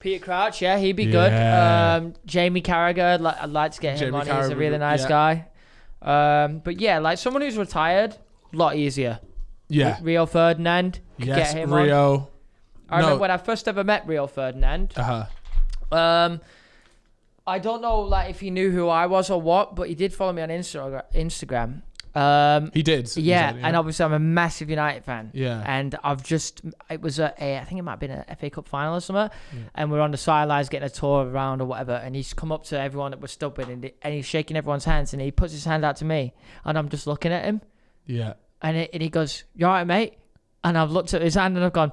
Peter Crouch, yeah, he'd be Yeah. good. Jamie Carragher, I'd like to get him Jamie on. He's a Carragher, really nice guy. But yeah, like someone who's retired, a lot easier. Yeah. Rio Ferdinand, could Yes, get him on. Rio. I remember when I first ever met Rio Ferdinand. I don't know like if he knew who I was or what, but he did follow me on Instagram. He did. Yeah, and obviously I'm a massive United fan. Yeah. And it was I think it might have been an FA Cup final or something, and we're on the sidelines getting a tour around or whatever, and he's come up to everyone that we're stood with, and he's shaking everyone's hands, and he puts his hand out to me, and I'm just looking at him. Yeah. And he goes, "You all right, mate?" And I've looked at his hand, and I've gone,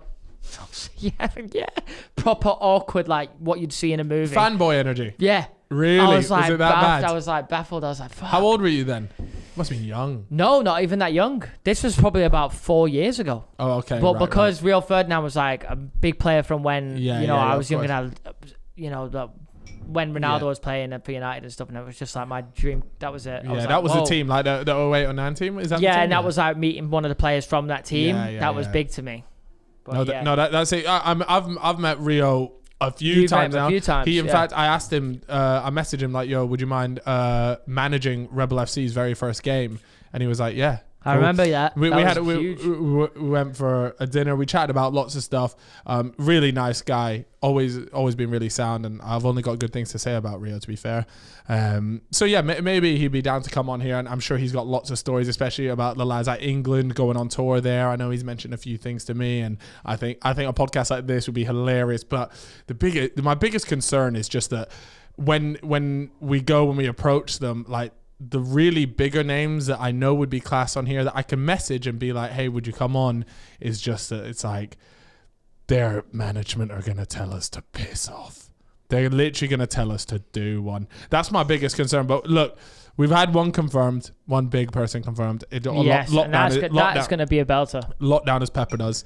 yeah. Proper awkward, like what you'd see in a movie. Fanboy energy. Yeah. Really? I was like, it that bad? I was like baffled. I was like, fuck. How old were you then? Must have been young. No, not even that young. This was probably about 4 years ago. Oh, okay. But because Rio Ferdinand was like a big player from when, I was young, and when Ronaldo was playing for United and stuff, and it was just like my dream. That was it. Yeah, that was the team, like the 08 or 09 team. Is that? Yeah, the team? and that was like meeting one of the players from that team. Yeah, that was big to me. But That's it. I've met Rio a few times now. He, in fact, I asked him. I messaged him like, "Yo, would you mind managing Rebel FC's very first game?" And he was like, "Yeah." I remember that. We went for a dinner. We chatted about lots of stuff. Really nice guy. Always been really sound, and I've only got good things to say about Rio, to be fair. So yeah, maybe he'd be down to come on here, and I'm sure he's got lots of stories, especially about the lads at England going on tour there. I know he's mentioned a few things to me, and I think a podcast like this would be hilarious. But my biggest concern is just that when we approach them, like, the really bigger names that I know would be class on here that I can message and be like, hey, would you come on? Is just that it's like their management are going to tell us to piss off. They're literally going to tell us to do one. That's my biggest concern. But look, we've had one confirmed, one big person confirmed. That's going to be a belter. Lockdown has peppered us.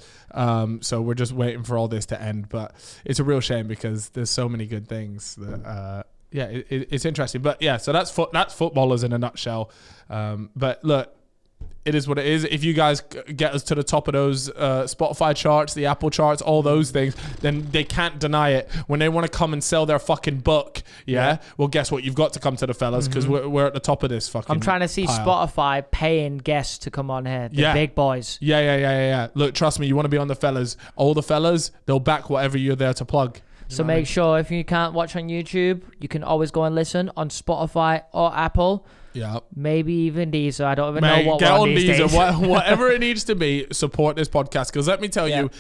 So we're just waiting for all this to end. But it's a real shame because there's so many good things that... it's interesting, but yeah. So that's footballers in a nutshell. But look, it is what it is. If you guys get us to the top of those Spotify charts, the Apple charts, all those things, then they can't deny it. When they want to come and sell their fucking book, well, guess what? You've got to come to the fellas because we're at the top of this fucking. I'm trying to see pile. Spotify paying guests to come on here. The big boys. Yeah. Look, trust me, you want to be on the fellas. All the fellas, they'll back whatever you're there to plug. So make sure if you can't watch on YouTube, you can always go and listen on Spotify or Apple. Yeah. Maybe even Deezer. I don't even know what get we're on these days. Whatever it needs to be, support this podcast. Because let me tell you,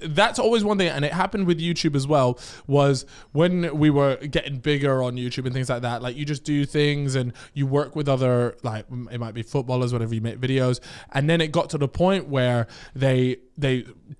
that's always one thing, and it happened with YouTube as well, was when we were getting bigger on YouTube and things like that, like you just do things and you work with other, like it might be footballers, whatever, you make videos. And then it got to the point where they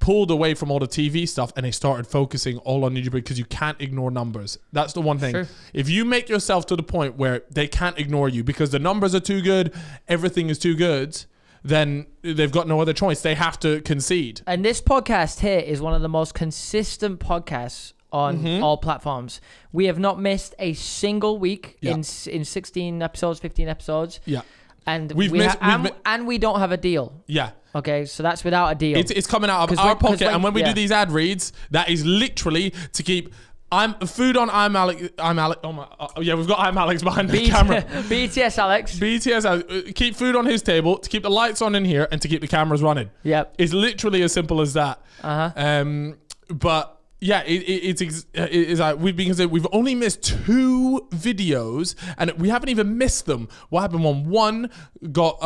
pulled away from all the TV stuff and they started focusing all on YouTube because you can't ignore numbers. That's the one thing. Sure. If you make yourself to the point where they can't ignore you because the numbers are too good, everything is too good, then they've got no other choice. They have to concede. And this podcast here is one of the most consistent podcasts on all platforms. We have not missed a single week in 16 episodes, 15 episodes. Yeah. And we don't have a deal. Yeah. Okay, so that's without a deal. It's coming out of our pocket, and when we do these ad reads, that is literally to keep food on I'm Alex. Oh my, we've got I'm Alex behind the camera. BTS Alex. Keep food on his table, to keep the lights on in here, and to keep the cameras running. Yep. It's literally as simple as that. But yeah, it's like we've only missed 2 videos, and we haven't even missed them. What happened when one got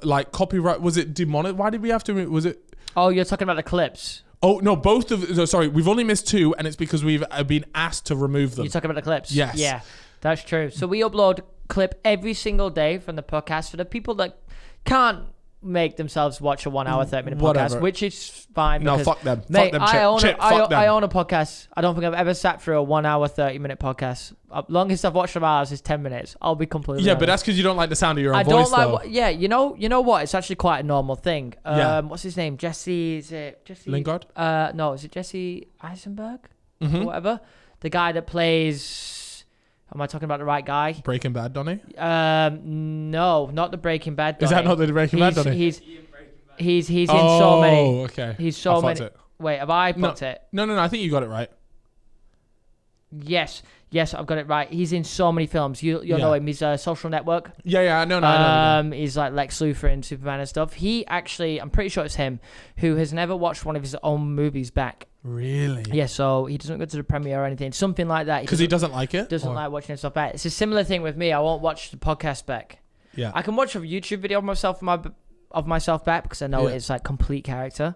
like copyright? Was it demonetized? Why did we have to? Was it? Oh, you're talking about the clips. Oh no, both of. Sorry, we've only missed 2, and it's because we've been asked to remove them. You're talking about the clips. Yes. Yeah, that's true. So we upload clip every single day from the podcast for the people that can't make themselves watch a 1 hour 30-minute podcast, which is fine. No, fuck them. Mate, fuck them. I own a podcast. I don't think I've ever sat through a 1 hour 30-minute podcast. Longest I've watched of ours is 10 minutes. I'll be completely honest. But that's because you don't like the sound of your own voice. I don't like. You know what? It's actually quite a normal thing. What's his name? Jesse? Is it Jesse Lingard? No, is it Jesse Eisenberg or whatever? The guy that plays. Am I talking about the right guy? Breaking Bad, Donny? No, not the Breaking Bad Donny. Is that not the Breaking Bad Donny? He's in so many. Okay. He's so many. Wait, have I booked it? No. I think you got it right. Yes, I've got it right. He's in so many films. You'll know him. He's Social Network. Yeah, I know. He's like Lex Luthor in Superman and stuff. He actually, I'm pretty sure it's him, who has never watched one of his own movies back. Really? Yeah, so he doesn't go to the premiere or anything. Something like that. Because he doesn't like it? Doesn't like watching stuff back. It's a similar thing with me. I won't watch the podcast back. Yeah. I can watch a YouTube video of myself back because I know it's like complete character.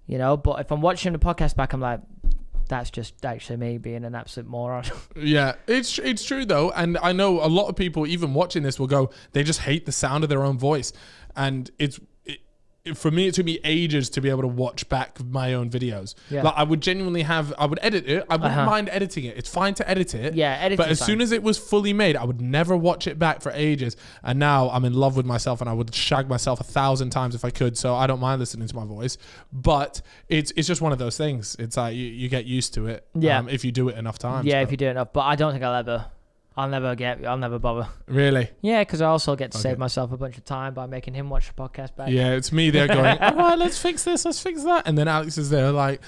You know, but if I'm watching the podcast back, I'm like, that's just actually me being an absolute moron. Yeah, it's true though, and I know a lot of people even watching this will go, they just hate the sound of their own voice, and for me, it took me ages to be able to watch back my own videos. Yeah. Like I would genuinely I would edit it. I wouldn't mind editing it. It's fine to edit it. Yeah, editing. But as soon as it was fully made, I would never watch it back for ages. And now I'm in love with myself, and I would shag myself 1,000 times if I could. So I don't mind listening to my voice. But it's just one of those things. It's like you get used to it. Yeah. If you do it enough times. Yeah, if you do it enough. But I don't think I'll never bother. Really? Yeah, because I also get to save myself a bunch of time by making him watch the podcast back. Yeah, it's me there going, all right, let's fix this, let's fix that. And then Alex is there like,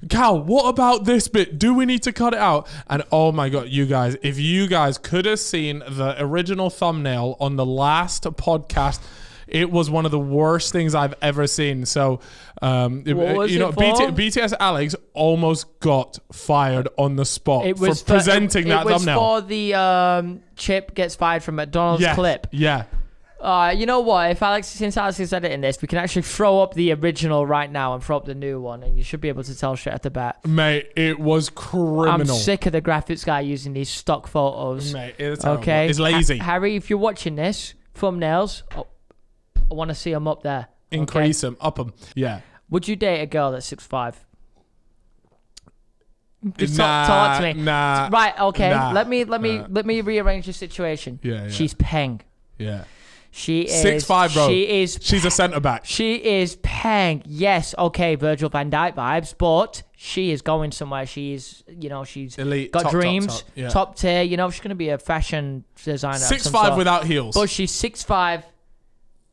Cal, what about this bit? Do we need to cut it out? And oh my God, you guys, if you guys could have seen the original thumbnail on the last podcast, it was one of the worst things I've ever seen. So, BTS Alex almost got fired on the spot for presenting that thumbnail. It was for the Chip gets fired from McDonald's clip. Yeah. You know what? Since Alex is editing this, we can actually throw up the original right now and throw up the new one, and you should be able to tell straight at the bat. Mate, it was criminal. I'm sick of the graphics guy using these stock photos. Mate, it's terrible. Okay, it's lazy. Harry, if you're watching this, thumbnails. I want to see them up there. Increase them, up them. Yeah. Would you date a girl that's 6'5"? Just talk to me. Nah. Right. Okay. Nah, let me rearrange the situation. Yeah. She's peng. Yeah. She is 6'5", bro. She's a centre back. She is peng. Yes. Okay. Virgil van Dijk vibes, but she is going somewhere. She's elite, got top, dreams, top, top tier. You know, she's gonna be a fashion designer. 6'5" without heels. But she's 6'5".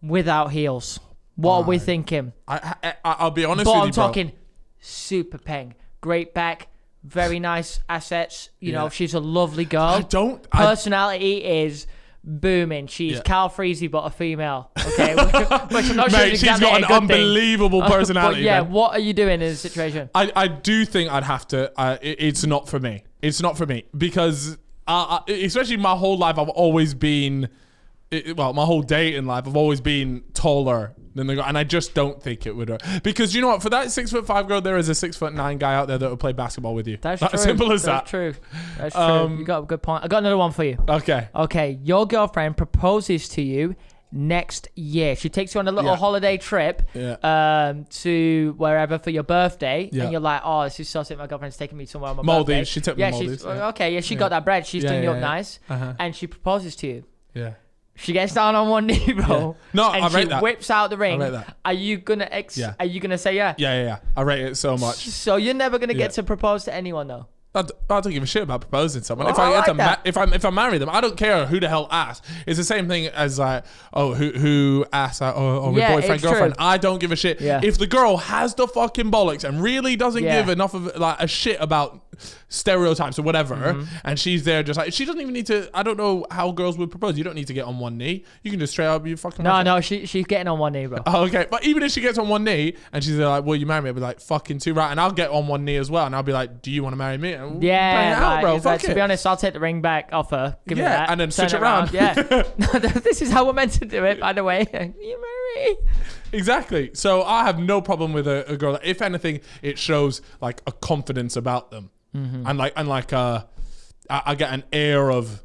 Without heels. What are we thinking? I'll be honest with you, bro. I'm talking super peng. Great back. Very nice assets. You know, she's a lovely girl. Personality is booming. She's Cal Freezy, but a female. Okay? Which I'm not sure Mate, she's got an unbelievable personality. But yeah, what are you doing in this situation? I do think I'd have to... it's not for me. It's not for me. Because, especially my whole life, I've always been... my whole dating life, I've always been taller than the guy, and I just don't think it would work. Because you know what? For that 6'5" girl, there is a 6'9" guy out there that will play basketball with you. That's true. Simple as that. That's true. That's true. You got a good point. I got another one for you. Okay. Your girlfriend proposes to you next year. She takes you on a little holiday trip to wherever for your birthday, and you're like, oh, this is so sick. My girlfriend's taking me somewhere on my birthday. Maldives. She took me to Maldives. She got that bread. She's doing you up nice, and she proposes to you. Yeah. She gets down on one knee, bro. Yeah. No, and I rate that. She whips out the ring. I rate that. Are you gonna Are you gonna say yeah? Yeah. I rate it so much. So you're never gonna get to propose to anyone, though. I don't give a shit about proposing to someone. If I marry them, I don't care who the hell asks. It's the same thing as like, who asks, my boyfriend, girlfriend. True. I don't give a shit. Yeah. If the girl has the fucking bollocks and really doesn't give enough of like a shit about stereotypes or whatever, and she's there just like, she doesn't even need to. I don't know how girls would propose. You don't need to get on one knee. You can just straight up you fucking. No, she's getting on one knee, bro. Oh, okay, but even if she gets on one knee and she's like, "Will you marry me?" I'll be like, "Fucking too right," and I'll get on one knee as well, and I'll be like, "Do you want to marry me?" And bro. To be honest, I'll take the ring back off her. Give me that, and then switch around. Yeah, this is how we're meant to do it. By the way, you marry me. Exactly. So I have no problem with a girl. If anything, it shows like a confidence about them. And I get an air of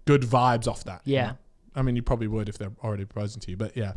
good vibes off that. Yeah. You know? I mean, you probably would if they're already proposing to you, but yeah.